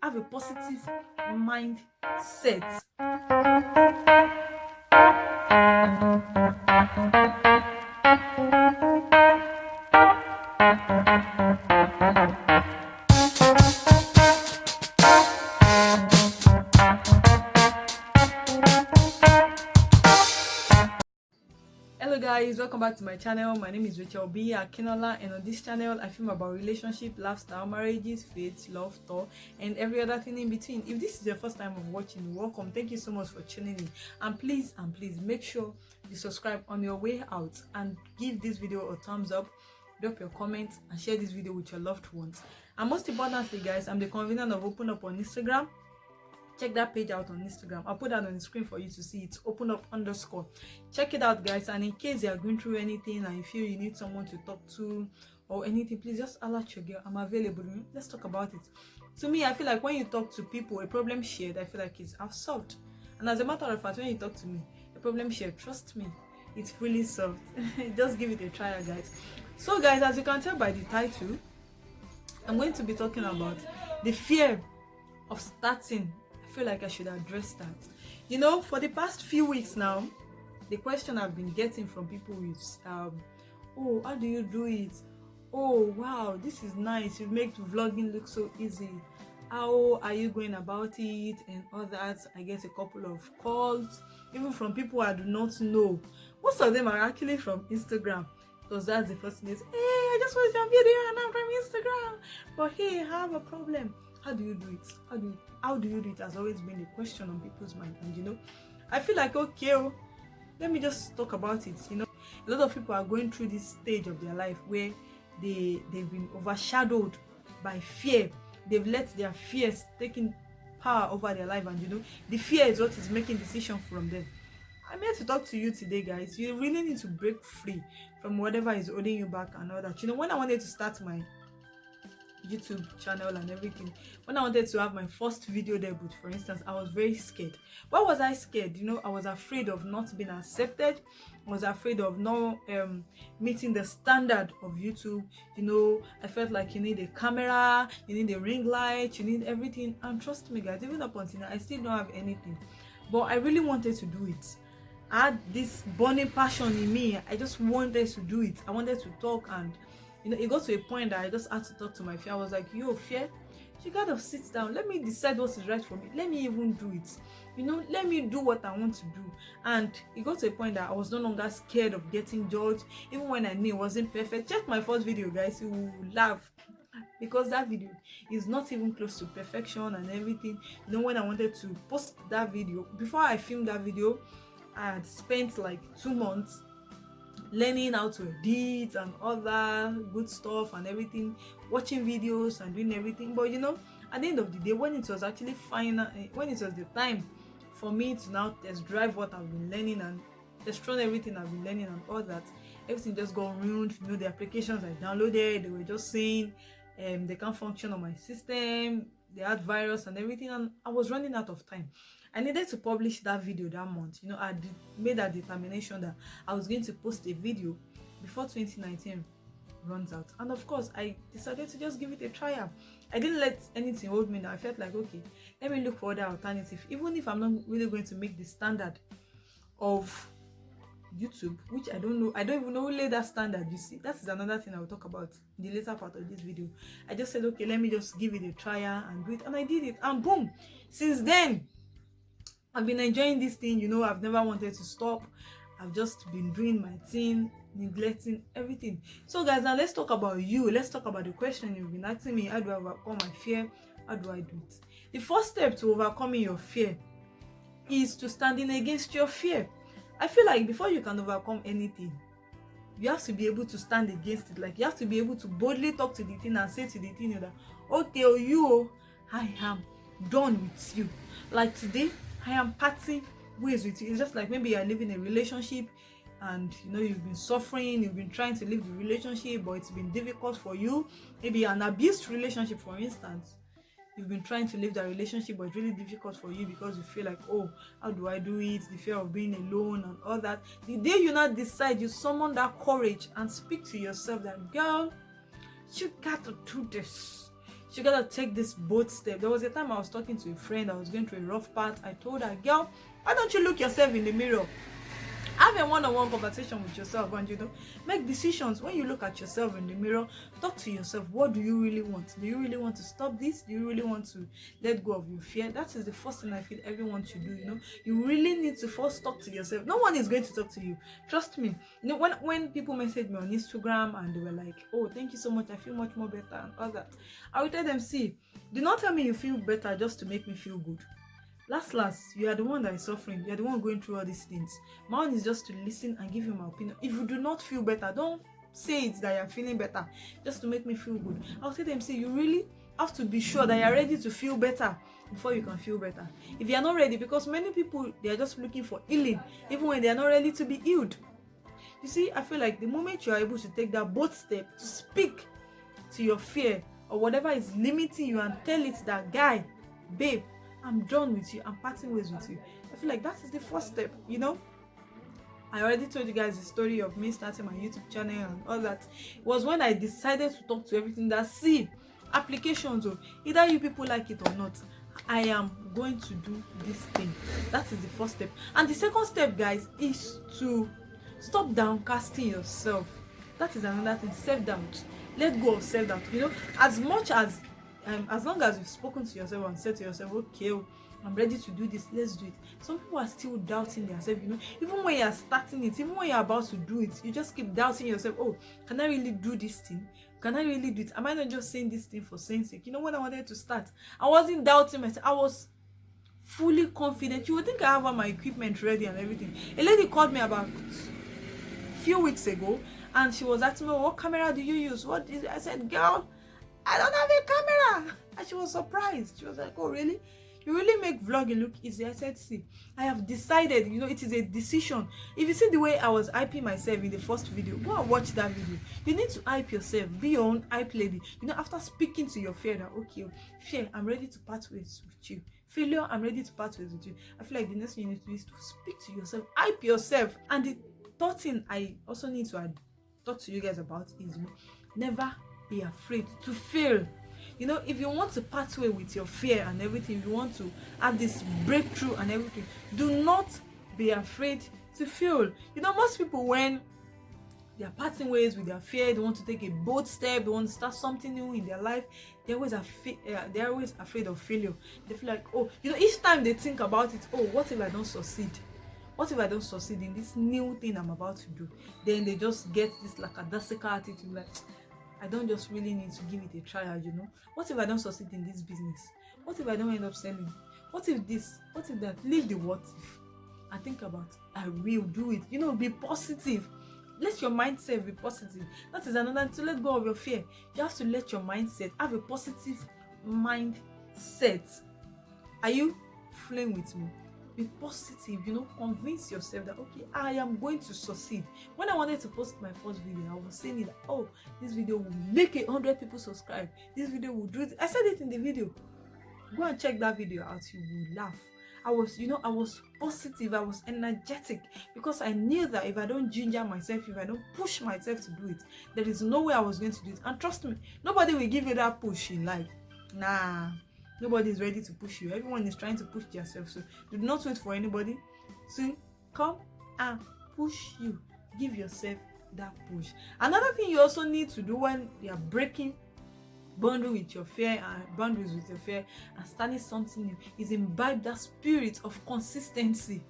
have a positive mindset. Hello guys, welcome back to my channel. My name is Racheal B Akinnola, and on this channel I film about relationship, lifestyle, marriages, faith, love, thought, and every other thing in between. If this is your first time of watching, welcome. Thank you so much for tuning in, and please make sure you subscribe on your way out and give this video a thumbs up, drop your comments, and share this video with your loved ones. And most importantly guys, I'm the convener of Open Up on Instagram. Check that page out on Instagram. I'll put that on the screen for you to see. It's open up _ check it out guys. And in case you are going through anything and you feel you need someone to talk to or anything, please just alert your girl. I'm available. Let's talk about it. To me, I feel like when you talk to people, a problem shared, I feel like it's half solved. And as a matter of fact, when you talk to me, a problem shared, trust me, it's really solved. Just give it a try guys. So guys, as you can tell by the title, I'm going to be talking about the fear of starting. I feel like I should address that. For the past few weeks now, the question I've been getting from people is, oh, how do you do it? Oh, wow, this is nice. You make vlogging look so easy. How are you going about it? And all that. I get a couple of calls, even from people I do not know. Most of them are actually from Instagram, because that's the first thing is, hey, I just watched your video and I'm from Instagram. But hey, I have a problem. How do you do it? How do you do it has always been a question on people's mind. And I feel like, okay, let me just talk about it. A lot of people are going through this stage of their life where they've been overshadowed by fear. They've let their fears taking power over their life, and the fear is what is making decisions from them. I'm here to talk to you today guys. You really need to break free from whatever is holding you back and all that. When I wanted to start my YouTube channel and everything, when I wanted to have my first video debut, for instance, I was very scared. Why was I scared? I was afraid of not being accepted. I was afraid of not meeting the standard of YouTube. I felt like you need a camera, you need a ring light, you need everything. And trust me guys, even up until now, I still don't have anything, but I really wanted to do it. I had this burning passion in me. I just wanted to do it. I wanted to talk, and it got to a point that I just had to talk to my fear. I was like, yo, fear, you gotta sit down. Let me decide what is right for me. Let me even do it. Let me do what I want to do. And it got to a point that I was no longer scared of getting judged, even when I knew it wasn't perfect. Check my first video, guys. You will laugh, because that video is not even close to perfection and everything. When I wanted to post that video, before I filmed that video, I had spent like 2 months learning how to edit and other good stuff and everything, watching videos and doing everything. But at the end of the day, when it was actually final, when it was the time for me to now test drive what I've been learning and test run everything I've been learning and all that, everything just got ruined. The applications I downloaded, they were just saying they can't function on my system, they had virus and everything, and I was running out of time. I needed to publish that video that month. I made that determination that I was going to post a video before 2019 runs out. And of course, I decided to just give it a try. I didn't let anything hold me down. I felt like, okay, let me look for other alternative. Even if I'm not really going to make the standard of YouTube, which I don't know, I don't even know who laid that standard. You see, that is another thing I will talk about in the later part of this video. I just said, okay, let me just give it a try and do it. And I did it. And boom, since then, I've been enjoying this thing. I've never wanted to stop. I've just been doing my thing, neglecting everything. So guys, now let's talk about you. Let's talk about the question you've been asking me. How do I overcome my fear? How do I do it? The first step to overcoming your fear is to standing against your fear. I feel like before you can overcome anything, you have to be able to stand against it. Like, you have to be able to boldly talk to the thing and say to the thing that, okay, I am done with you. Like today, I am parting ways with you. It's just like maybe you're living a relationship and you've been suffering, you've been trying to leave the relationship, but it's been difficult for you. Maybe an abused relationship, for instance. You've been trying to leave that relationship, but it's really difficult for you because you feel like, oh, how do I do it? The fear of being alone and all that. The day you now decide, you summon that courage and speak to yourself that, girl, you got to do this. She gotta take this bold step. There was a time I was talking to a friend. I was going through a rough part. I told her, girl, why don't you look yourself in the mirror? Have a one-on-one conversation with yourself, and make decisions. When you look at yourself in the mirror, talk to yourself. What do you really want? Do you really want to stop this? Do you really want to let go of your fear? That is the first thing I feel everyone should do. You really need to first talk to yourself. No one is going to talk to you, trust me. When people message me on Instagram and they were like, oh, thank you so much, I feel much more better and all that, I will tell them, see, do not tell me you feel better just to make me feel good. Last, you are the one that is suffering. You are the one going through all these things. My own is just to listen and give you my opinion. If you do not feel better, don't say it that you are feeling better just to make me feel good. I'll tell them, say, you really have to be sure that you are ready to feel better before you can feel better. If you are not ready, because many people, they are just looking for healing even when they are not ready to be healed. You see, I feel like the moment you are able to take that bold step to speak to your fear or whatever is limiting you and tell it that, guy, babe, I'm done with you, I'm parting ways with you, I feel like that is the first step. I already told you guys the story of me starting my YouTube channel and all that. It was when I decided to talk to everything that, see, applications, either you people like it or not, I am going to do this thing. That is the first step. And the second step, guys, is to stop downcasting yourself. That is another thing. Self-doubt. Let go of self-doubt. As long as you've spoken to yourself and said to yourself, okay, I'm ready to do this, let's do it. Some people are still doubting themselves, even when you're starting it, even when you're about to do it, you just keep doubting yourself. Oh, can I really do this thing? Can I really do it? Am I not just saying this thing for saying sake? When I wanted to start, I wasn't doubting myself. I was fully confident. You would think I have all my equipment ready and everything. A lady called me about a few weeks ago and she was asking me, what camera do you use? What is it? I said, girl, I don't have a camera. And she was surprised. She was like, oh, really? You really make vlogging look easy? I said, see, I have decided, it is a decision. If you see the way I was hyping myself in the first video, go and watch that video. You need to hype yourself, be your own hype lady. After speaking to your fear that, okay, fear, I'm ready to part ways with you. Failure, I'm ready to part ways with you. I feel like the next thing you need to do is to speak to yourself, hype yourself. And the third thing I also need to talk to you guys about is never be afraid to fail. If you want to part way with your fear and everything, if you want to have this breakthrough and everything, do not be afraid to fail. Most people, when they are parting ways with their fear, they want to take a bold step, they want to start something new in their life, they're always afraid of failure. They feel like, oh, each time they think about it, oh, what if I don't succeed? What if I don't succeed in this new thing I'm about to do? Then they just get this lackadaisical attitude, like, I don't just really need to give it a trial, What if I don't succeed in this business? What if I don't end up selling? What if this? What if that? Leave the what if and think about, I will do it. Be positive. Let your mindset be positive. That is another, to let go of your fear. You have to let your mindset have a positive mindset. Are you flowing with me? Be positive, convince yourself that, okay, I am going to succeed. When I wanted to post my first video, I was saying that, oh, this video will make 100 people subscribe. This video will do it. I said it in the video. Go and check that video out. You will laugh. I was positive. I was energetic because I knew that if I don't ginger myself, if I don't push myself to do it, there is no way I was going to do it. And trust me, nobody will give you that push in life. Nah. Nobody is ready to push you. Everyone is trying to push themselves. So do not wait for anybody to come and push you. Give yourself that push. Another thing you also need to do when you are breaking boundaries with your fear and starting something new is imbibe that spirit of consistency.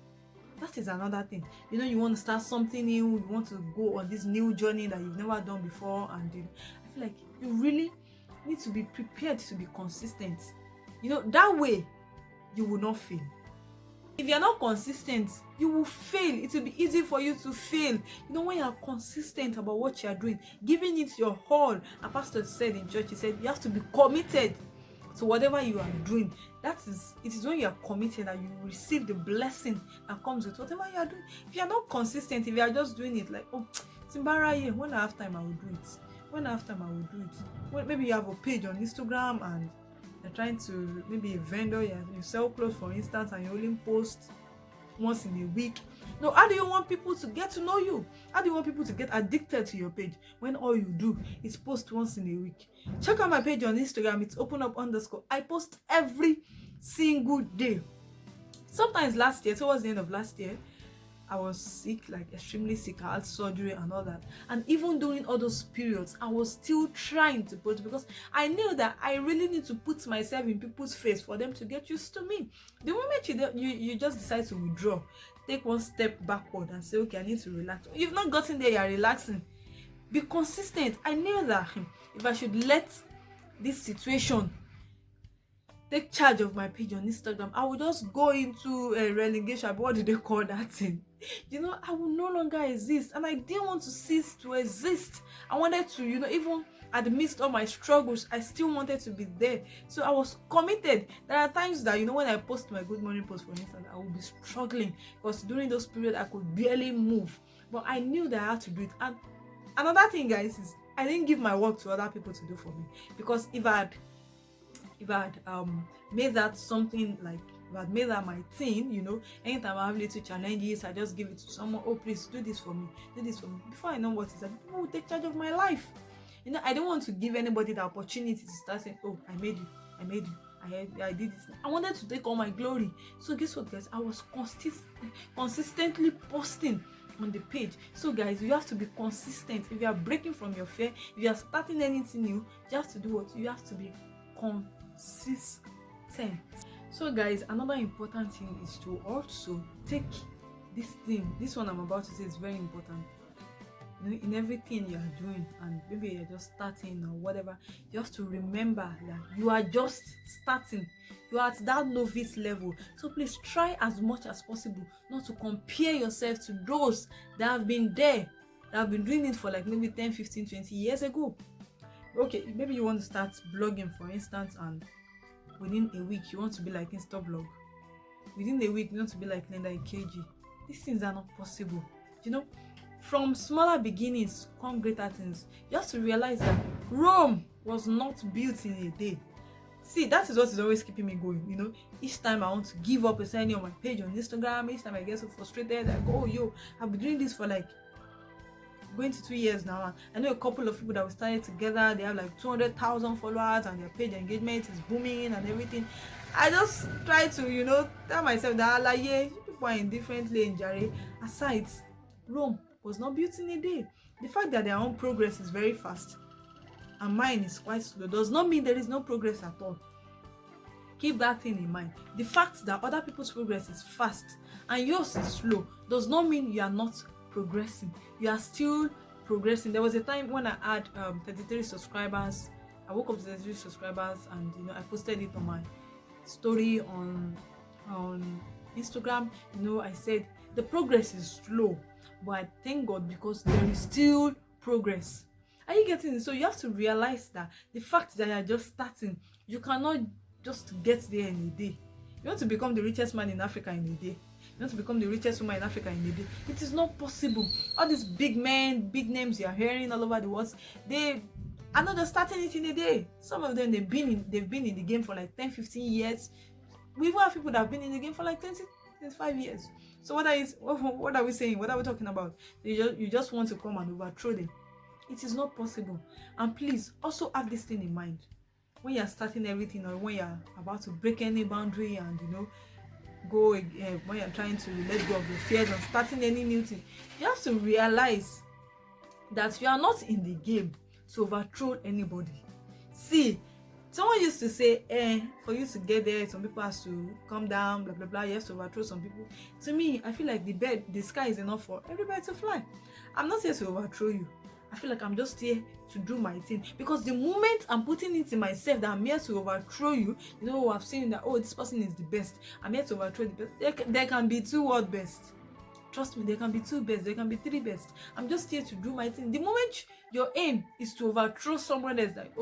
That is another thing. You want to start something new. You want to go on this new journey that you've never done before, and I feel like you really need to be prepared to be consistent. That way you will not fail. If you're not consistent, you will fail. It will be easy for you to fail. When you are consistent about what you are doing, giving it your all. A pastor said in church, he said, you have to be committed to whatever you are doing. It is when you are committed that you will receive the blessing that comes with whatever you are doing. If you are not consistent, if you are just doing it like, oh, Timbara, when I have time, I will do it. When I have time, I will do it. Well, maybe you have a page on Instagram and you're trying to, maybe a vendor, you sell clothes for instance, and you only post once in a week? No, how do you want people to get to know you? How do you want people to get addicted to your page when all you do is post once in a week? Check out my page on Instagram. It's openup_. I post every single day. Sometimes last year, towards the end of last year, I was sick, like extremely sick. I had surgery and all that. And even during all those periods, I was still trying to post because I knew that I really need to put myself in people's face for them to get used to me. The moment you just decide to withdraw, take one step backward and say, okay, I need to relax. You've not gotten there, you're relaxing. Be consistent. I knew that if I should let this situation take charge of my page on Instagram, I would just go into a relegation. What do they call that thing? I will no longer exist, and I didn't want to cease to exist. I wanted to, even at the midst of my struggles, I still wanted to be there. So I was committed. There are times that, when I post my good morning post, for instance, I will be struggling because during those periods I could barely move. But I knew that I had to do it. And another thing, guys, is I didn't give my work to other people to do for me, because if I had made that something, like if I had made that my thing, anytime I have little challenges, I just give it to someone. Oh, please do this for me, do this for me. Before I know what is that, people will take charge of my life. I don't want to give anybody the opportunity to start saying, oh, I made you, I did this. I wanted to take all my glory. So guess what, guys? I was consistently posting on the page. So guys, you have to be consistent. If you are breaking from your fear, if you are starting anything new, you have to do what? You have to be consistent. So guys, another important thing is to also take this one I'm about to say is very important. In everything you are doing, and maybe you're just starting or whatever, you have to remember that you are just starting. You are at that novice level. So please try as much as possible not to compare yourself to those that have been there, that have been doing it for like maybe 10, 15, 20 years ago. Okay, maybe you want to start blogging, for instance, and within a week you want to be like Instablog. Within a week you want to be like Linda Ikeji. These things are not possible. From smaller beginnings come greater things. You have to realize that Rome was not built in a day. See, that is what is always keeping me going. Each time I want to give up signing on my page on Instagram, each time I get so frustrated, I go, I've been doing this for like going to 2 years now. I know a couple of people that we started together, they have like 200,000 followers and their page engagement is booming and everything. I just try to, tell myself that people are in different lanes, Jare. Aside, Rome was not built in a day. The fact that their own progress is very fast and mine is quite slow does not mean there is no progress at all. Keep that thing in mind. The fact that other people's progress is fast and yours is slow does not mean you are not progressing. You are still progressing. There was a time when I had 33 subscribers. I woke up to 33 subscribers, and I posted it on my story on Instagram. I said the progress is slow, but I thank God because there is still progress. Are you getting it? So you have to realize that the fact that you are just starting, you cannot just get there in a day. You want to become the richest man in Africa in a day. You want to become the richest woman in Africa in a day. It is not possible. All these big men, big names you are hearing all over the world, they are not just starting it in a day. Some of them, they've been in the game for like 10, 15 years. We even have people that have been in the game for like 20, 25 years. So what are we saying? What are we talking about? You just want to come and overthrow them. It is not possible. And please also have this thing in mind when you're starting everything, or when you're about to break any boundary and go when you're trying to let go of your fears and starting any new thing. You have to realize that you are not in the game to overthrow anybody. See, someone used to say, for you to get there, some people have to come down, blah blah blah. You have to overthrow some people. To me, I feel like the sky is enough for everybody to fly. I'm not here to overthrow you. I feel like I'm just here to do my thing, because the moment I'm putting it in myself that I'm here to overthrow you, I've seen that, this person is the best, I'm here to overthrow the best. There can be two world best. Trust me, there can be two best, there can be three best. I'm just here to do my thing. The moment your aim is to overthrow someone else, like,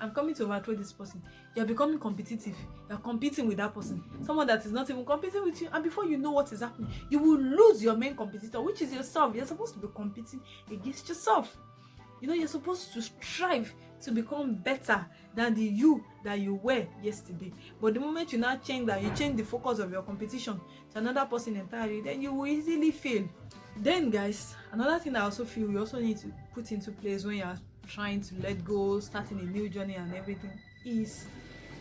I'm coming to overthrow this person, you're becoming competitive. You're competing with that person, someone that is not even competing with you, and before you know what is happening, you will lose your main competitor, which is yourself. You're supposed to be competing against yourself. You're supposed to strive to become better than the you that you were yesterday. But the moment you now change that, you change the focus of your competition to another person entirely, then you will easily fail. Then guys, another thing I also feel you also need to put into place when you're trying to let go, starting a new journey and everything, is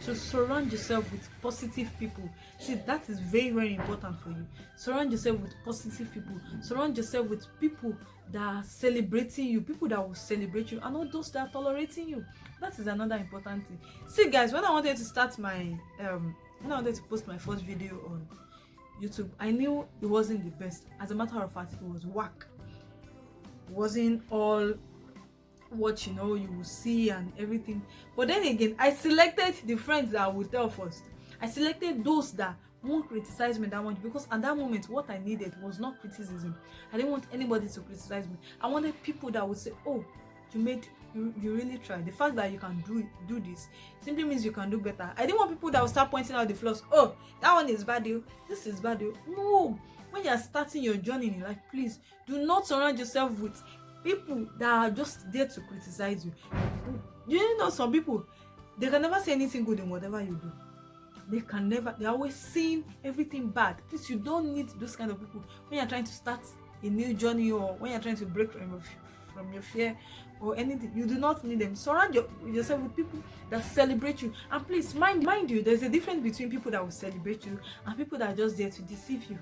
to surround yourself with positive people. See, that is very, very important for you. Surround yourself with positive people. Surround yourself with people that are celebrating you, people that will celebrate you, and not those that are tolerating you. That is another important thing. See guys, when I wanted to start my when I wanted to post my first video on YouTube, I knew it wasn't the best. As a matter of fact, it was whack. It wasn't all what you will see and everything. But then again, I selected the friends that I would tell first. I selected those that won't criticize me that much, because at that moment what I needed was not criticism. I didn't want anybody to criticize me. I wanted people that would say, oh, you really tried. The fact that you can do this simply means you can do better. I didn't want people that would start pointing out the flaws. Oh, that one is bad, this is bad. No. When you are starting your journey in life, please do not surround yourself with people that are just there to criticize you. You know, some people, they can never say anything good in whatever you do. They're always seeing everything bad. Please, you don't need those kind of people when you're trying to start a new journey, or when you're trying to break from your fear or anything. You do not need them. Surround yourself with people that celebrate you. And please, mind you, there's a difference between people that will celebrate you and people that are just there to deceive you.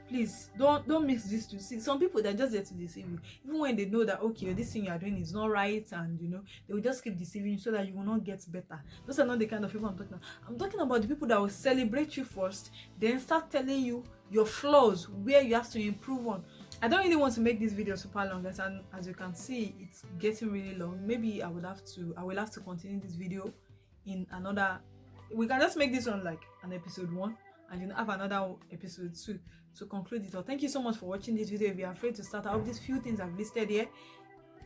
Please don't mix these two. See, some people, they're just there to deceive you, even when they know that, okay, this thing you are doing is not right, and they will just keep deceiving you so that you will not get better. Those are not the kind of people I'm talking about. I'm talking about the people that will celebrate you first, then start telling you your flaws, where you have to improve on. I don't really want to make this video super long, guys, and as you can see, it's getting really long. Maybe I will have to continue this video in another. We can just make this one like an episode 1, and have another episode 2 to conclude it all. Thank you so much for watching this video. If you're afraid to start, I hope these few things I've listed here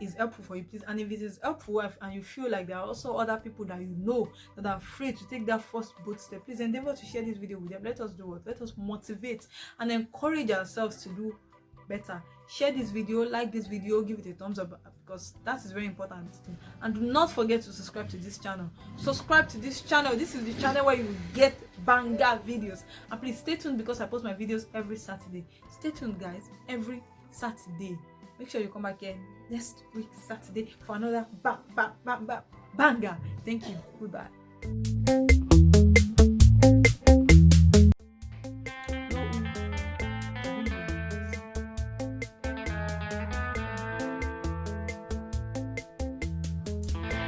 is helpful for you, please. And if it is helpful and you feel like there are also other people that that are afraid to take that first bold step, please endeavor to share this video with them. Let us do what? Let us motivate and encourage ourselves to do better. Share this video, like this video, give it a thumbs up, because that is very important. And do not forget to subscribe to this channel. Subscribe to this channel. This is the channel where you get banger videos. And please stay tuned, because I post my videos every Saturday. Stay tuned, guys, every Saturday. Make sure you come back here next week Saturday for another banger. Thank you. Goodbye.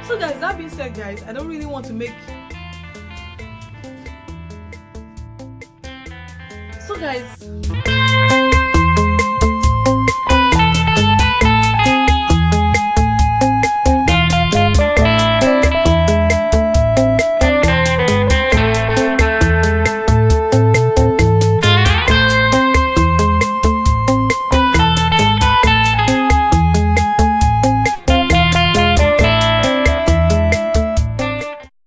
So guys, that being said, guys, I don't really want to make. So guys.